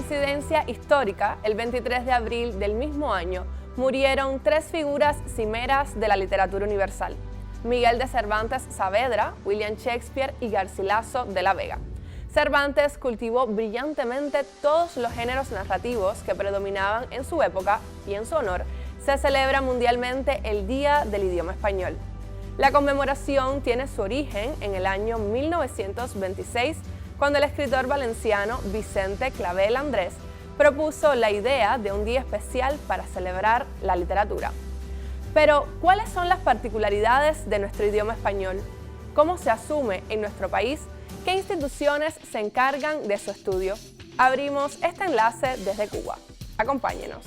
coincidencia histórica, el 23 de abril del mismo año murieron tres figuras cimeras de la literatura universal: Miguel de Cervantes Saavedra, William Shakespeare y Garcilaso de la Vega. Cervantes cultivó brillantemente todos los géneros narrativos que predominaban en su época y en su honor se celebra mundialmente el Día del Idioma Español. La conmemoración tiene su origen en el año 1926, cuando el escritor valenciano Vicente Clavel Andrés propuso la idea de un día especial para celebrar la literatura. Pero, ¿cuáles son las particularidades de nuestro idioma español? ¿Cómo se asume en nuestro país? ¿Qué instituciones se encargan de su estudio? Abrimos este enlace desde Cuba. Acompáñenos.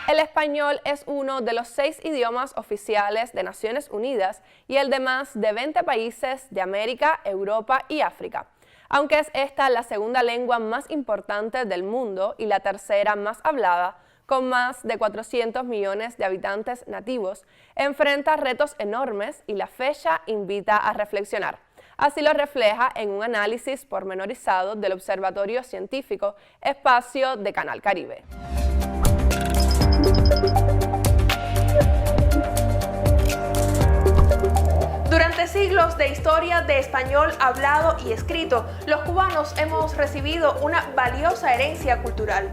El español es uno de los 6 idiomas oficiales de Naciones Unidas y el de más de 20 países de América, Europa y África. Aunque es esta la segunda lengua más importante del mundo y la tercera más hablada, con más de 400 millones de habitantes nativos, enfrenta retos enormes y la fecha invita a reflexionar. Así lo refleja en un análisis pormenorizado del Observatorio Científico Espacio de Canal Caribe. Durante siglos de historia de español hablado y escrito, los cubanos hemos recibido una valiosa herencia cultural.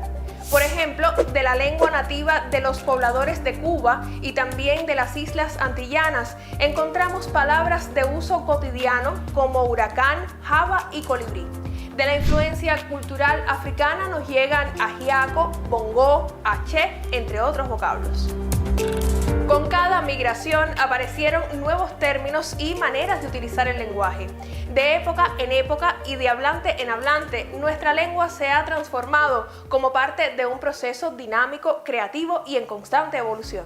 Por ejemplo, de la lengua nativa de los pobladores de Cuba y también de las islas antillanas, encontramos palabras de uso cotidiano como huracán, java y colibrí. De la influencia cultural africana nos llegan ajiaco, bongo, aché, entre otros vocablos. Con cada migración aparecieron nuevos términos y maneras de utilizar el lenguaje. De época en época y de hablante en hablante, nuestra lengua se ha transformado como parte de un proceso dinámico, creativo y en constante evolución.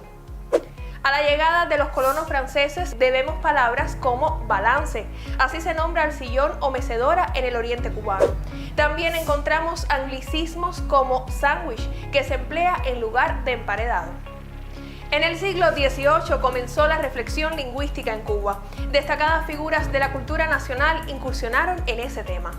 A la llegada de los colonos franceses debemos palabras como balance, así se nombra al sillón o mecedora en el oriente cubano. También encontramos anglicismos como sándwich, que se emplea en lugar de emparedado. En el siglo XVIII comenzó la reflexión lingüística en Cuba. Destacadas figuras de la cultura nacional incursionaron en ese tema.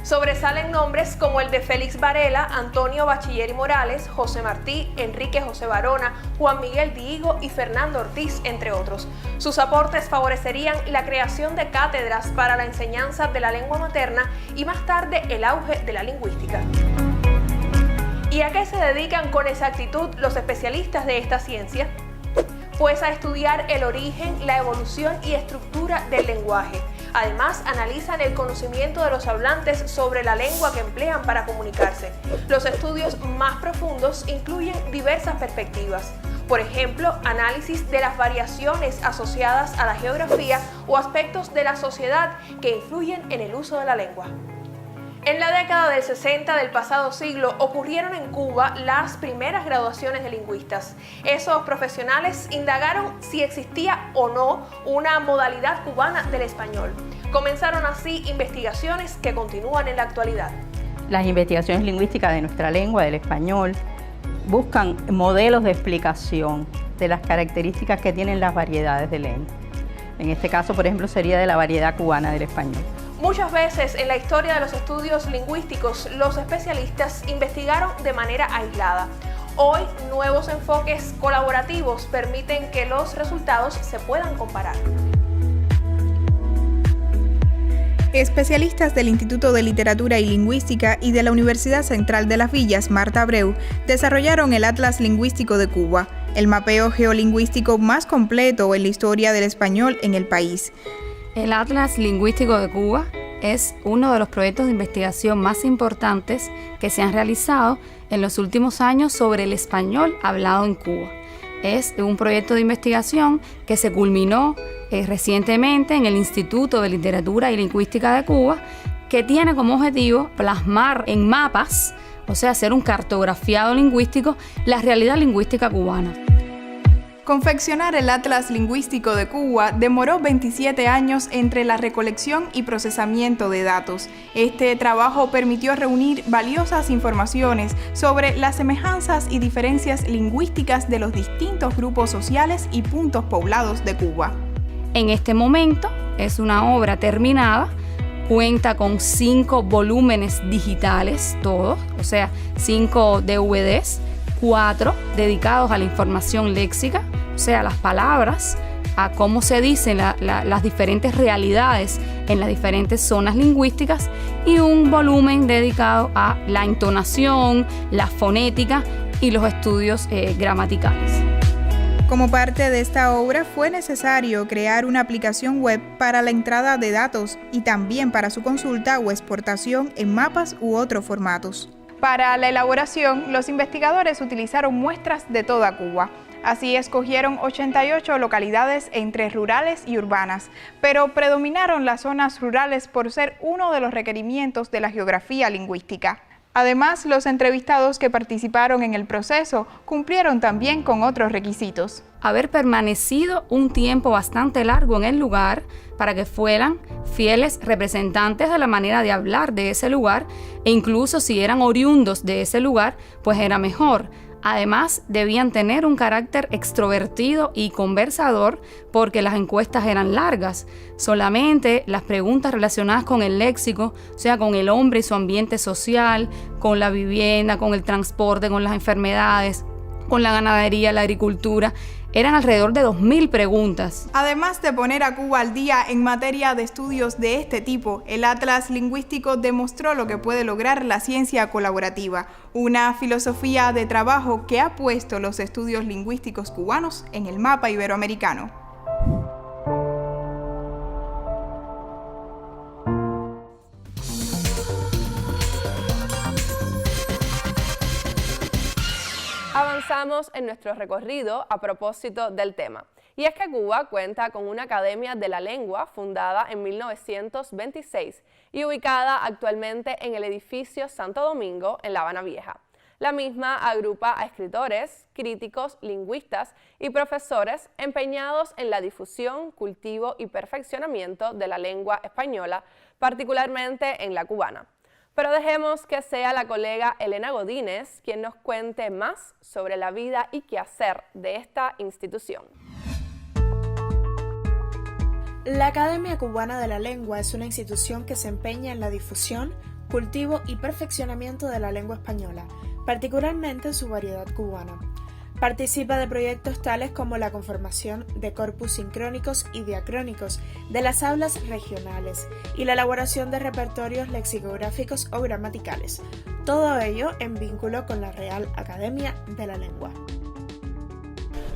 Sobresalen nombres como el de Félix Varela, Antonio Bachiller y Morales, José Martí, Enrique José Barona, Juan Miguel Dihigo y Fernando Ortiz, entre otros. Sus aportes favorecerían la creación de cátedras para la enseñanza de la lengua materna y más tarde el auge de la lingüística. ¿Y a qué se dedican con exactitud los especialistas de esta ciencia? Pues a estudiar el origen, la evolución y estructura del lenguaje. Además, analizan el conocimiento de los hablantes sobre la lengua que emplean para comunicarse. Los estudios más profundos incluyen diversas perspectivas. Por ejemplo, análisis de las variaciones asociadas a la geografía o aspectos de la sociedad que influyen en el uso de la lengua. En la década del 60 del pasado siglo ocurrieron en Cuba las primeras graduaciones de lingüistas. Esos profesionales indagaron si existía o no una modalidad cubana del español. Comenzaron así investigaciones que continúan en la actualidad. Las investigaciones lingüísticas de nuestra lengua, del español, buscan modelos de explicación de las características que tienen las variedades de lengua. En este caso, por ejemplo, sería de la variedad cubana del español. Muchas veces en la historia de los estudios lingüísticos, los especialistas investigaron de manera aislada. Hoy, nuevos enfoques colaborativos permiten que los resultados se puedan comparar. Especialistas del Instituto de Literatura y Lingüística y de la Universidad Central de las Villas, Marta Abreu, desarrollaron el Atlas Lingüístico de Cuba, el mapeo geolingüístico más completo en la historia del español en el país. El Atlas Lingüístico de Cuba es uno de los proyectos de investigación más importantes que se han realizado en los últimos años sobre el español hablado en Cuba. Es un proyecto de investigación que se culminó recientemente en el Instituto de Literatura y Lingüística de Cuba, que tiene como objetivo plasmar en mapas, o sea, hacer un cartografiado lingüístico, la realidad lingüística cubana. Confeccionar el Atlas Lingüístico de Cuba demoró 27 años entre la recolección y procesamiento de datos. Este trabajo permitió reunir valiosas informaciones sobre las semejanzas y diferencias lingüísticas de los distintos grupos sociales y puntos poblados de Cuba. En este momento es una obra terminada, cuenta con 5 volúmenes digitales todos, o sea, 5 DVDs, 4 dedicados a la información léxica, o sea, las palabras, a cómo se dicen las diferentes realidades en las diferentes zonas lingüísticas, y un volumen dedicado a la entonación, la fonética y los estudios gramaticales. Como parte de esta obra fue necesario crear una aplicación web para la entrada de datos y también para su consulta o exportación en mapas u otros formatos. Para la elaboración, los investigadores utilizaron muestras de toda Cuba. Así escogieron 88 localidades entre rurales y urbanas, pero predominaron las zonas rurales por ser uno de los requerimientos de la geografía lingüística. Además, los entrevistados que participaron en el proceso cumplieron también con otros requisitos. Haber permanecido un tiempo bastante largo en el lugar para que fueran fieles representantes de la manera de hablar de ese lugar, e incluso si eran oriundos de ese lugar, pues era mejor. Además, debían tener un carácter extrovertido y conversador porque las encuestas eran largas. Solamente las preguntas relacionadas con el léxico, o sea, con el hombre y su ambiente social, con la vivienda, con el transporte, con las enfermedades, con la ganadería, la agricultura, eran alrededor de 2.000 preguntas. Además de poner a Cuba al día en materia de estudios de este tipo, el Atlas Lingüístico demostró lo que puede lograr la ciencia colaborativa, una filosofía de trabajo que ha puesto los estudios lingüísticos cubanos en el mapa iberoamericano. Avanzamos en nuestro recorrido a propósito del tema. Y es que Cuba cuenta con una Academia de la Lengua fundada en 1926 y ubicada actualmente en el edificio Santo Domingo en La Habana Vieja. La misma agrupa a escritores, críticos, lingüistas y profesores empeñados en la difusión, cultivo y perfeccionamiento de la lengua española, particularmente en la cubana. Pero dejemos que sea la colega Elena Godínez quien nos cuente más sobre la vida y quehacer de esta institución. La Academia Cubana de la Lengua es una institución que se empeña en la difusión, cultivo y perfeccionamiento de la lengua española, particularmente en su variedad cubana. Participa de proyectos tales como la conformación de corpus sincrónicos y diacrónicos de las hablas regionales y la elaboración de repertorios lexicográficos o gramaticales, todo ello en vínculo con la Real Academia de la Lengua.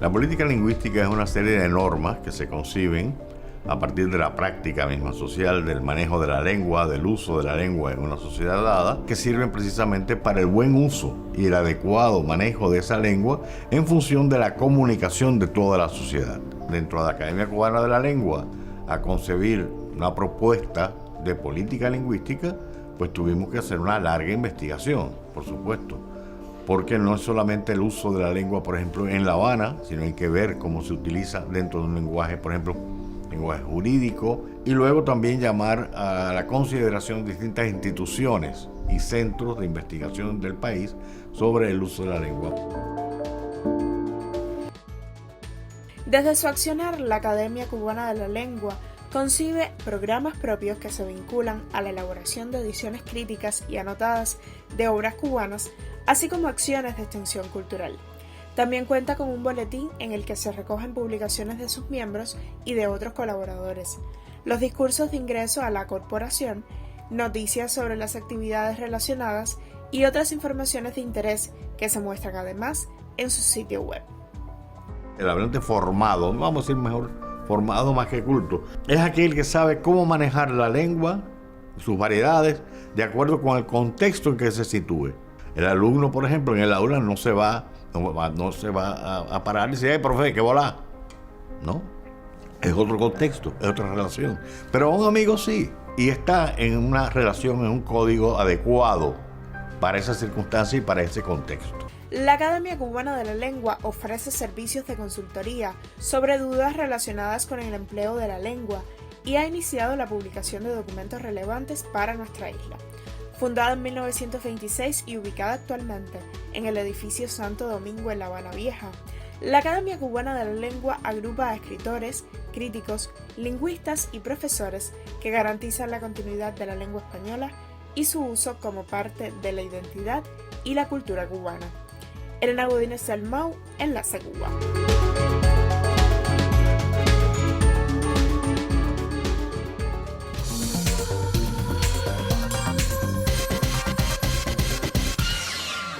La política lingüística es una serie de normas que se conciben a partir de la práctica misma social, del manejo de la lengua, del uso de la lengua en una sociedad dada, que sirven precisamente para el buen uso y el adecuado manejo de esa lengua en función de la comunicación de toda la sociedad. Dentro de la Academia Cubana de la Lengua, a concebir una propuesta de política lingüística, pues tuvimos que hacer una larga investigación, por supuesto, porque no es solamente el uso de la lengua, por ejemplo, en La Habana, sino hay que ver cómo se utiliza dentro de un lenguaje, por ejemplo, lenguaje jurídico, y luego también llamar a la consideración de distintas instituciones y centros de investigación del país sobre el uso de la lengua. Desde su accionar, la Academia Cubana de la Lengua concibe programas propios que se vinculan a la elaboración de ediciones críticas y anotadas de obras cubanas, así como acciones de extensión cultural. También cuenta con un boletín en el que se recogen publicaciones de sus miembros y de otros colaboradores, los discursos de ingreso a la corporación, noticias sobre las actividades relacionadas y otras informaciones de interés que se muestran además en su sitio web. El hablante formado, vamos a decir mejor formado más que culto, es aquel que sabe cómo manejar la lengua, sus variedades, de acuerdo con el contexto en que se sitúe. El alumno, por ejemplo, en el aula no se va a parar y decir, ¡ay, profe, qué volá! No, es otro contexto, es otra relación. Pero a un amigo sí, y está en una relación, en un código adecuado para esa circunstancia y para ese contexto. La Academia Cubana de la Lengua ofrece servicios de consultoría sobre dudas relacionadas con el empleo de la lengua y ha iniciado la publicación de documentos relevantes para nuestra isla. Fundada en 1926 y ubicada actualmente en el edificio Santo Domingo en La Habana Vieja, la Academia Cubana de la Lengua agrupa a escritores, críticos, lingüistas y profesores que garantizan la continuidad de la lengua española y su uso como parte de la identidad y la cultura cubana. Elena Godínez Dalmau, Enlace Cuba.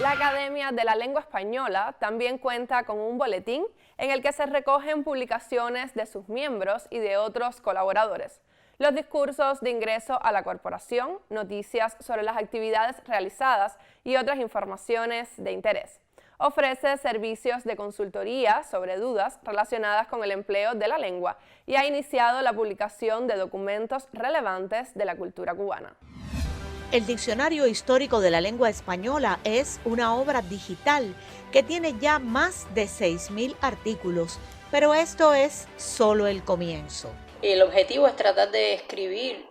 La Academia de la Lengua Española también cuenta con un boletín en el que se recogen publicaciones de sus miembros y de otros colaboradores, los discursos de ingreso a la corporación, noticias sobre las actividades realizadas y otras informaciones de interés. Ofrece servicios de consultoría sobre dudas relacionadas con el empleo de la lengua y ha iniciado la publicación de documentos relevantes de la cultura cubana. El Diccionario Histórico de la Lengua Española es una obra digital que tiene ya más de 6.000 artículos, pero esto es solo el comienzo. El objetivo es tratar de escribir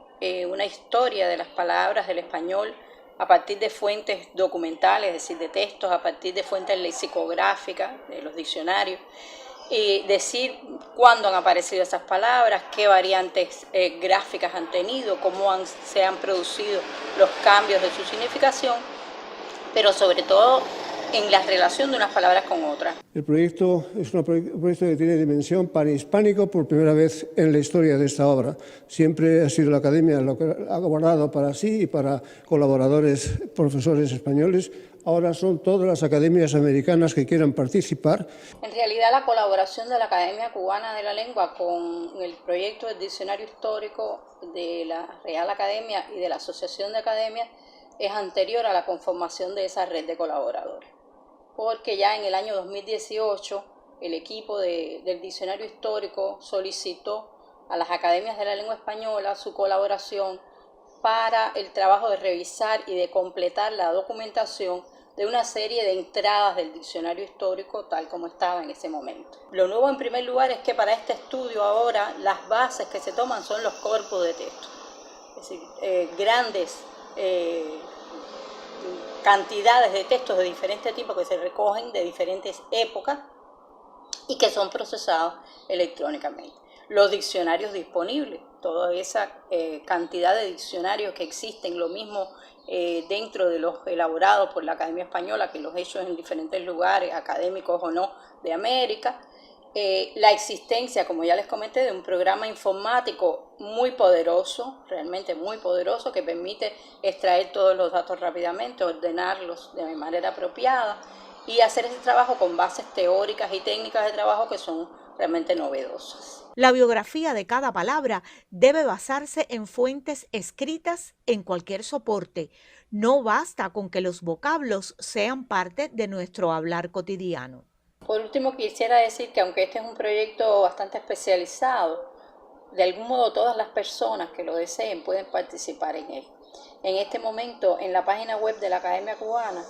una historia de las palabras del español a partir de fuentes documentales, es decir, de textos, a partir de fuentes lexicográficas, de los diccionarios, y decir cuándo han aparecido esas palabras, qué variantes gráficas han tenido, cómo se han producido los cambios de su significación, pero sobre todo en la relación de unas palabras con otras. El proyecto es un proyecto que tiene dimensión panhispánico por primera vez en la historia de esta obra. Siempre ha sido la Academia lo que ha guardado para sí y para colaboradores, profesores españoles. Ahora son todas las academias americanas que quieran participar. En realidad la colaboración de la Academia Cubana de la Lengua con el proyecto del Diccionario Histórico de la Real Academia y de la Asociación de Academias es anterior a la conformación de esa red de colaboradores. Porque ya en el año 2018 el equipo del Diccionario Histórico solicitó a las academias de la lengua española su colaboración para el trabajo de revisar y de completar la documentación de una serie de entradas del Diccionario Histórico tal como estaba en ese momento. Lo nuevo en primer lugar es que para este estudio ahora las bases que se toman son los corpus de texto, es decir, grandes cantidades de textos de diferentes tipos que se recogen de diferentes épocas y que son procesados electrónicamente. Los diccionarios disponibles, toda esa cantidad de diccionarios que existen, lo mismo dentro de los elaborados por la Academia Española que los hechos en diferentes lugares, académicos o no, de América. La existencia, como ya les comenté, de un programa informático muy poderoso, realmente muy poderoso, que permite extraer todos los datos rápidamente, ordenarlos de manera apropiada y hacer ese trabajo con bases teóricas y técnicas de trabajo que son realmente novedosas. La biografía de cada palabra debe basarse en fuentes escritas en cualquier soporte. No basta con que los vocablos sean parte de nuestro hablar cotidiano. Por último, quisiera decir que aunque este es un proyecto bastante especializado, de algún modo todas las personas que lo deseen pueden participar en él. En este momento, en la página web de la Academia Cubana,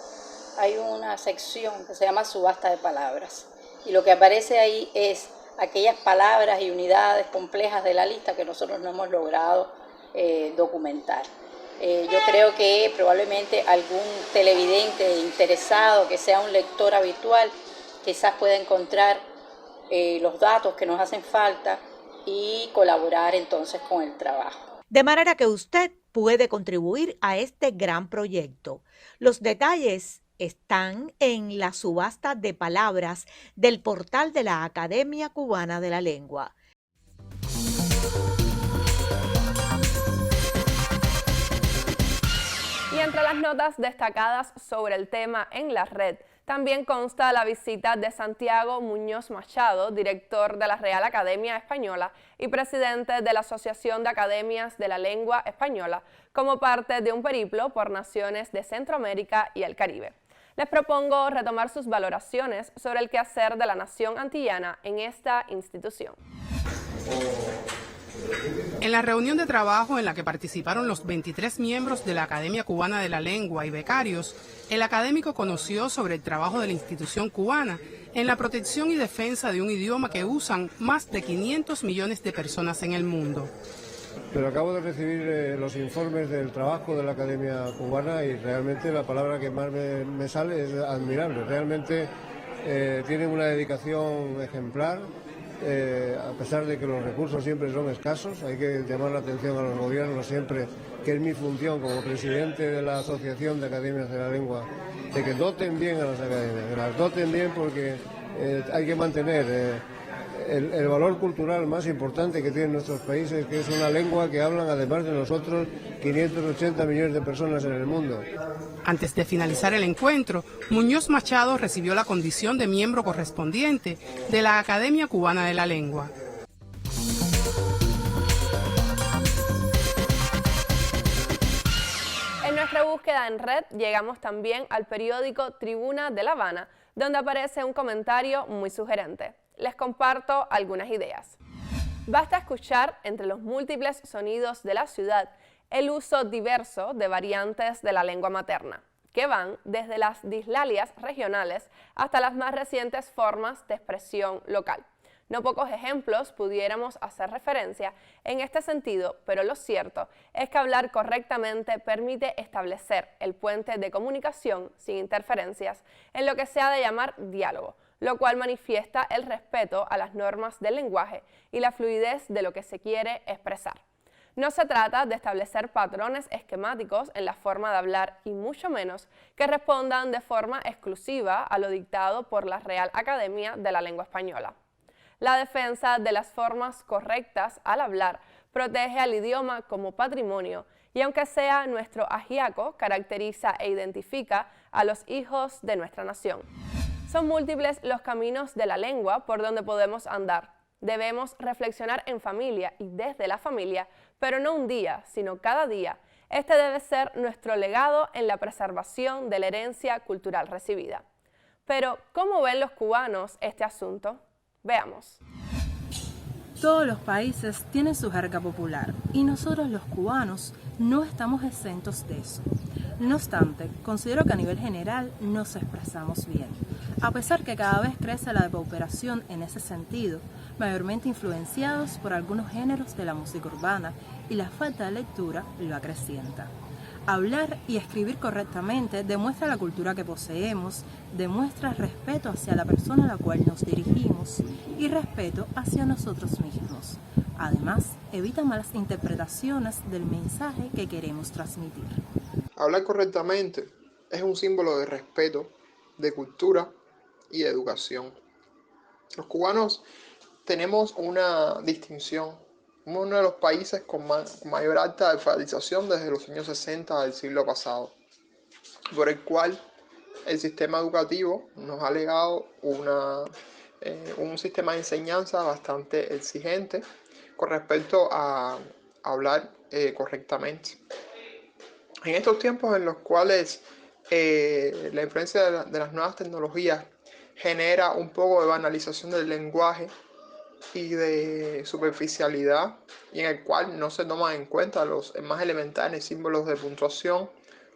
hay una sección que se llama Subasta de Palabras. Y lo que aparece ahí es aquellas palabras y unidades complejas de la lista que nosotros no hemos logrado documentar. Yo creo que probablemente algún televidente interesado, que sea un lector habitual, quizás pueda encontrar los datos que nos hacen falta y colaborar entonces con el trabajo. De manera que usted puede contribuir a este gran proyecto. Los detalles están en la subasta de palabras del portal de la Academia Cubana de la Lengua. Y entre las notas destacadas sobre el tema en la red, también consta la visita de Santiago Muñoz Machado, director de la Real Academia Española y presidente de la Asociación de Academias de la Lengua Española, como parte de un periplo por naciones de Centroamérica y el Caribe. Les propongo retomar sus valoraciones sobre el quehacer de la nación antillana en esta institución. En la reunión de trabajo en la que participaron los 23 miembros de la Academia Cubana de la Lengua y becarios, el académico conoció sobre el trabajo de la institución cubana en la protección y defensa de un idioma que usan más de 500 millones de personas en el mundo. Pero acabo de recibir los informes del trabajo de la Academia Cubana y realmente la palabra que más me sale es admirable. Realmente tienen una dedicación ejemplar. A pesar de que los recursos siempre son escasos, hay que llamar la atención a los gobiernos siempre, que es mi función como presidente de la Asociación de Academias de la Lengua, de que doten bien a las academias, que las doten bien porque hay que mantener el valor cultural más importante que tienen nuestros países, que es una lengua que hablan además de nosotros 580 millones de personas en el mundo. Antes de finalizar el encuentro, Muñoz Machado recibió la condición de miembro correspondiente de la Academia Cubana de la Lengua. En nuestra búsqueda en red llegamos también al periódico Tribuna de La Habana, donde aparece un comentario muy sugerente. Les comparto algunas ideas. Basta escuchar entre los múltiples sonidos de la ciudad el uso diverso de variantes de la lengua materna, que van desde las dislalias regionales hasta las más recientes formas de expresión local. No pocos ejemplos pudiéramos hacer referencia en este sentido, pero lo cierto es que hablar correctamente permite establecer el puente de comunicación sin interferencias en lo que se ha de llamar diálogo, lo cual manifiesta el respeto a las normas del lenguaje y la fluidez de lo que se quiere expresar. No se trata de establecer patrones esquemáticos en la forma de hablar y mucho menos que respondan de forma exclusiva a lo dictado por la Real Academia de la Lengua Española. La defensa de las formas correctas al hablar protege al idioma como patrimonio y aunque sea nuestro ajiaco, caracteriza e identifica a los hijos de nuestra nación. Son múltiples los caminos de la lengua por donde podemos andar. Debemos reflexionar en familia y desde la familia, pero no un día, sino cada día. Este debe ser nuestro legado en la preservación de la herencia cultural recibida. Pero, ¿cómo ven los cubanos este asunto? Veamos. Todos los países tienen su jerga popular y nosotros los cubanos no estamos exentos de eso. No obstante, considero que a nivel general nos expresamos bien, a pesar que cada vez crece la depauperación en ese sentido, mayormente influenciados por algunos géneros de la música urbana y la falta de lectura lo acrecienta. Hablar y escribir correctamente demuestra la cultura que poseemos, demuestra respeto hacia la persona a la cual nos dirigimos y respeto hacia nosotros mismos. Además, evita malas interpretaciones del mensaje que queremos transmitir. Hablar correctamente es un símbolo de respeto, de cultura y de educación. Los cubanos tenemos una distinción. Somos uno de los países con mayor alta alfabetización desde los años 60 del siglo pasado, por el cual el sistema educativo nos ha legado un sistema de enseñanza bastante exigente con respecto a hablar correctamente. En estos tiempos en los cuales la influencia de las nuevas tecnologías genera un poco de banalización del lenguaje y de superficialidad, y en el cual no se toman en cuenta los más elementales símbolos de puntuación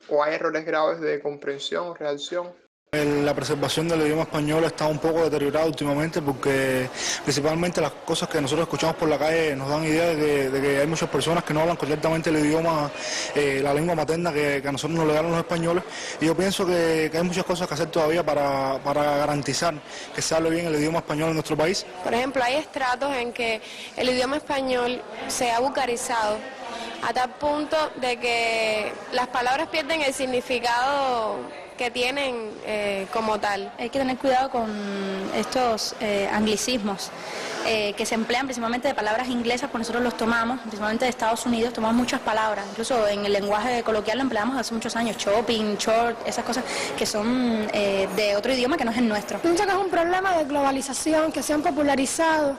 o hay errores graves de comprensión o redacción. La preservación del idioma español está un poco deteriorada últimamente porque principalmente las cosas que nosotros escuchamos por la calle nos dan idea de que hay muchas personas que no hablan correctamente el idioma, la lengua materna que a nosotros nos legaron los españoles, y yo pienso que hay muchas cosas que hacer todavía para garantizar que se hable bien el idioma español en nuestro país. Por ejemplo, hay estratos en que el idioma español se ha vulgarizado a tal punto de que las palabras pierden el significado que tienen como tal. Hay que tener cuidado con estos anglicismos que se emplean principalmente de palabras inglesas, porque nosotros los tomamos, principalmente de Estados Unidos, tomamos muchas palabras, incluso en el lenguaje coloquial lo empleamos hace muchos años, shopping, short, esas cosas que son de otro idioma que no es el nuestro. Pienso que es un problema de globalización, que se han popularizado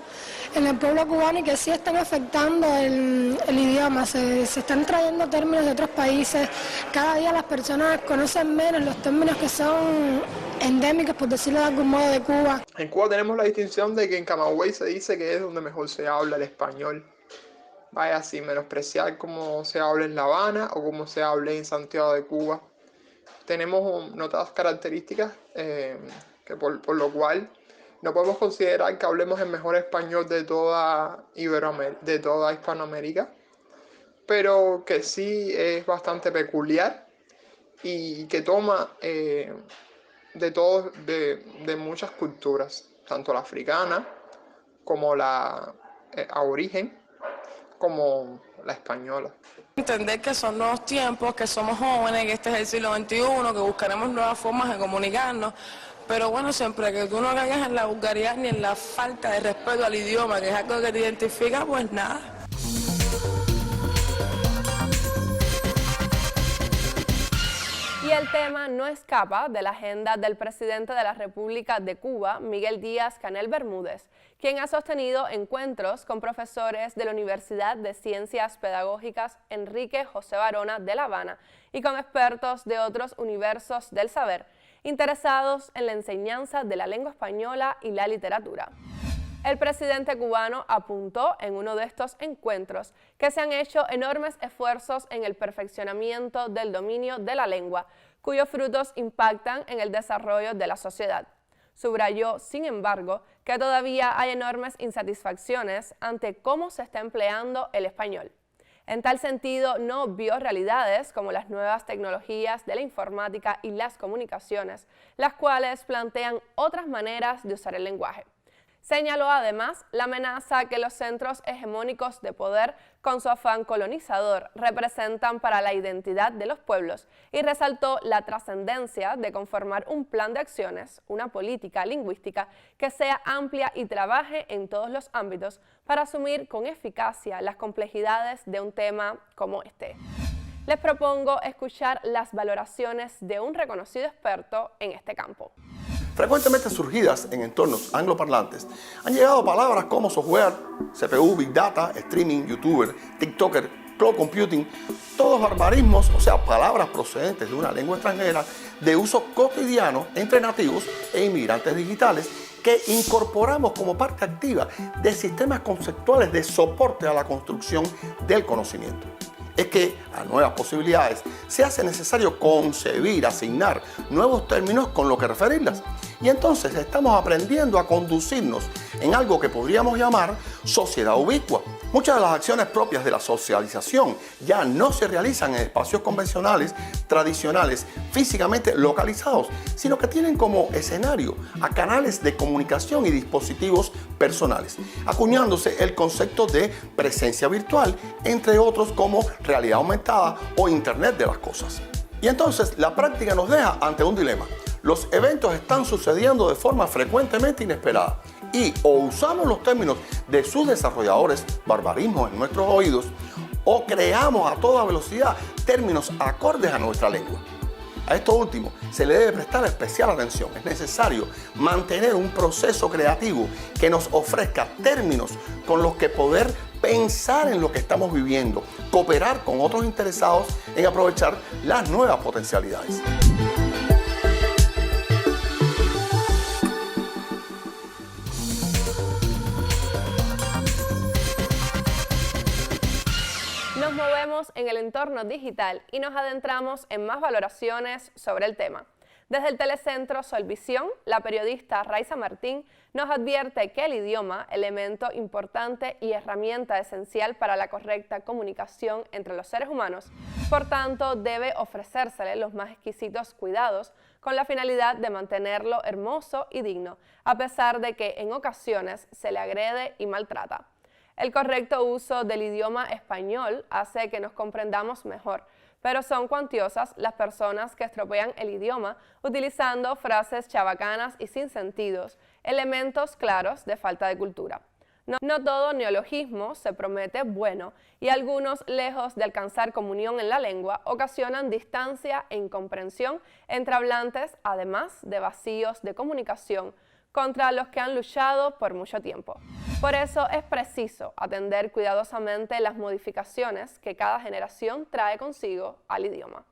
en el pueblo cubano y que sí están afectando el idioma, se están trayendo términos de otros países, cada día las personas conocen menos los términos que son endémicos, por decirlo de algún modo, de Cuba. En Cuba tenemos la distinción de que en Camagüey se dice que es donde mejor se habla el español, vaya, sin menospreciar cómo se habla en La Habana o cómo se habla en Santiago de Cuba. Tenemos notadas características que por lo cual no podemos considerar que hablemos el mejor español de toda Hispanoamérica, pero que sí es bastante peculiar y que toma de muchas culturas, tanto la africana como la aborigen, como la española. Entender que son nuevos tiempos, que somos jóvenes, que este es el siglo XXI, que buscaremos nuevas formas de comunicarnos, pero bueno, siempre que tú no caigas en la vulgaridad ni en la falta de respeto al idioma, que es algo que te identifica, pues nada. Y el tema no escapa de la agenda del presidente de la República de Cuba, Miguel Díaz-Canel Bermúdez, quien ha sostenido encuentros con profesores de la Universidad de Ciencias Pedagógicas Enrique José Varona de La Habana y con expertos de otros universos del saber, interesados en la enseñanza de la lengua española y la literatura. El presidente cubano apuntó en uno de estos encuentros que se han hecho enormes esfuerzos en el perfeccionamiento del dominio de la lengua, cuyos frutos impactan en el desarrollo de la sociedad. Subrayó, sin embargo, que todavía hay enormes insatisfacciones ante cómo se está empleando el español. En tal sentido, no vio realidades como las nuevas tecnologías de la informática y las comunicaciones, las cuales plantean otras maneras de usar el lenguaje. Señaló además la amenaza que los centros hegemónicos de poder, con su afán colonizador, representan para la identidad de los pueblos y resaltó la trascendencia de conformar un plan de acciones, una política lingüística que sea amplia y trabaje en todos los ámbitos para asumir con eficacia las complejidades de un tema como este. Les propongo escuchar las valoraciones de un reconocido experto en este campo. Frecuentemente surgidas en entornos angloparlantes, han llegado palabras como software, CPU, Big Data, streaming, YouTuber, TikToker, Cloud Computing, todos barbarismos, o sea, palabras procedentes de una lengua extranjera de uso cotidiano entre nativos e inmigrantes digitales que incorporamos como parte activa de sistemas conceptuales de soporte a la construcción del conocimiento. Es que a nuevas posibilidades se hace necesario concebir, asignar nuevos términos con lo que referirlas. Y entonces estamos aprendiendo a conducirnos en algo que podríamos llamar sociedad ubicua. Muchas de las acciones propias de la socialización ya no se realizan en espacios convencionales, tradicionales, físicamente localizados, sino que tienen como escenario a canales de comunicación y dispositivos personales, acuñándose el concepto de presencia virtual, entre otros como realidad aumentada o Internet de las cosas. Y entonces la práctica nos deja ante un dilema. Los eventos están sucediendo de forma frecuentemente inesperada y o usamos los términos de sus desarrolladores, barbarismos en nuestros oídos, o creamos a toda velocidad términos acordes a nuestra lengua. A esto último se le debe prestar especial atención. Es necesario mantener un proceso creativo que nos ofrezca términos con los que poder pensar en lo que estamos viviendo, cooperar con otros interesados en aprovechar las nuevas potencialidades. Nos movemos en el entorno digital y nos adentramos en más valoraciones sobre el tema. Desde el telecentro Solvisión, la periodista Raiza Martín nos advierte que el idioma, elemento importante y herramienta esencial para la correcta comunicación entre los seres humanos, por tanto debe ofrecérsele los más exquisitos cuidados con la finalidad de mantenerlo hermoso y digno, a pesar de que en ocasiones se le agrede y maltrata. El correcto uso del idioma español hace que nos comprendamos mejor, pero son cuantiosas las personas que estropean el idioma utilizando frases chabacanas y sin sentidos, elementos claros de falta de cultura. No todo neologismo se promete bueno y algunos, lejos de alcanzar comunión en la lengua, ocasionan distancia e incomprensión entre hablantes, además de vacíos de comunicación contra los que han luchado por mucho tiempo. Por eso es preciso atender cuidadosamente las modificaciones que cada generación trae consigo al idioma.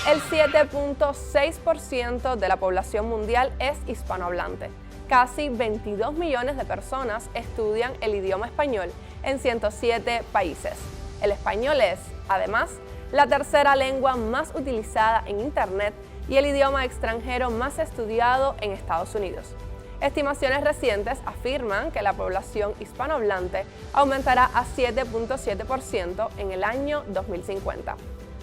El 7.6% de la población mundial es hispanohablante. casi 22 millones de personas estudian el idioma español en 107 países. El español es, además, la tercera lengua más utilizada en Internet y el idioma extranjero más estudiado en Estados Unidos. Estimaciones recientes afirman que la población hispanohablante aumentará a 7.7% en el año 2050.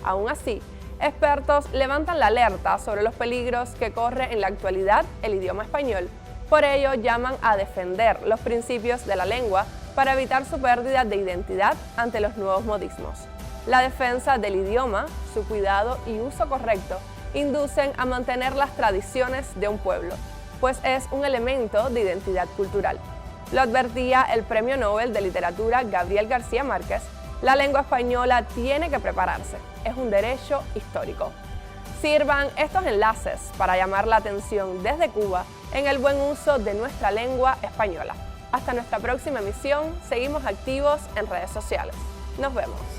Aún así, expertos levantan la alerta sobre los peligros que corre en la actualidad el idioma español. Por ello, llaman a defender los principios de la lengua para evitar su pérdida de identidad ante los nuevos modismos. La defensa del idioma, su cuidado y uso correcto inducen a mantener las tradiciones de un pueblo, pues es un elemento de identidad cultural. Lo advertía el Premio Nobel de Literatura Gabriel García Márquez: la lengua española tiene que prepararse, es un derecho histórico. Sirvan estos enlaces para llamar la atención desde Cuba en el buen uso de nuestra lengua española. Hasta nuestra próxima emisión, seguimos activos en redes sociales. Nos vemos.